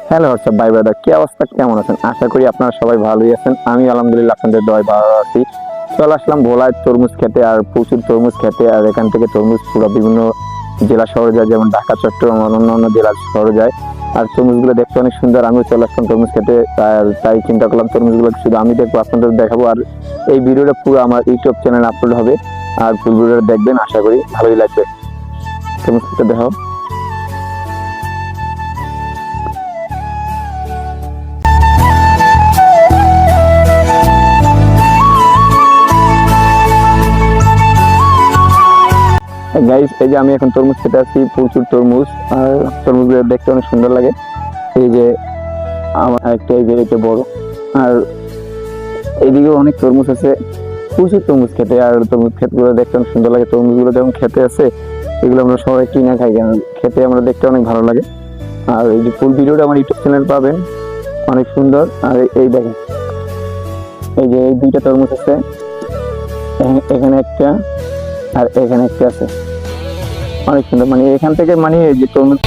Hello WhatsApp ভাই brother, কি অবস্থা, কেমন আছেন? আশা করি আপনারা সবাই ভালোই আছেন। আমি আলহামদুলিল্লাহ আপনাদের দোয়ায় ভালো আছি। চলে আসলাম ভোলায় তরমুজ খেতে, আর প্রচুর তরমুজ খেতে। আর এখান থেকে তরমুজ পুরো বিভিন্ন জেলা শহরে যায়, যেমন ঢাকা, চট্টগ্রাম, অন্য জেলা শহরে যায়। আর তরমুজগুলো দেখতে অনেক সুন্দর। আমিও চলে আসলাম তরমুজ খেতে, আর তাই চিন্তা করলাম তরমুজগুলো শুধু আমি দেখবো, আপনাদের দেখাবো। আর এই ভিডিওটা পুরো আমার ইউটিউব চ্যানেলে আপলোড হবে, আর ফুল ভিডিওটা দেখবেন, আশা করি ভালোই লাগবে। তরমুজ খেতে দেখাও। গাইস, এই যে আমি এখন তরমুজ খেতে আসছি, প্রচুর তরমুজ। আর তরমুজগুলো দেখতে অনেক সুন্দর লাগে। এই যে আমার একটা, এই যে এটা বড়। আর এইদিকে অনেক তরমুজ আছে, প্রচুর তরমুজ খেতে। আর তরমুজ ক্ষেতগুলো দেখতে অনেক সুন্দর লাগে। তরমুজগুলো যেমন খেতে আছে, এগুলো আমরা সবাই কিনে খাই, কেন খেতে আমরা দেখতে অনেক ভালো লাগে। আর এই যে ফুল ভিডিওটা আমার ইউটিউব চ্যানেল পাবেন, অনেক সুন্দর। আর এই দেখেন, এই যে এই দুইটা তরমুজ আছে, এখানে একটা আর এখানে একটা আছে, অনেক সুন্দর। মানে এখান থেকে মানে এই যে তরমুজ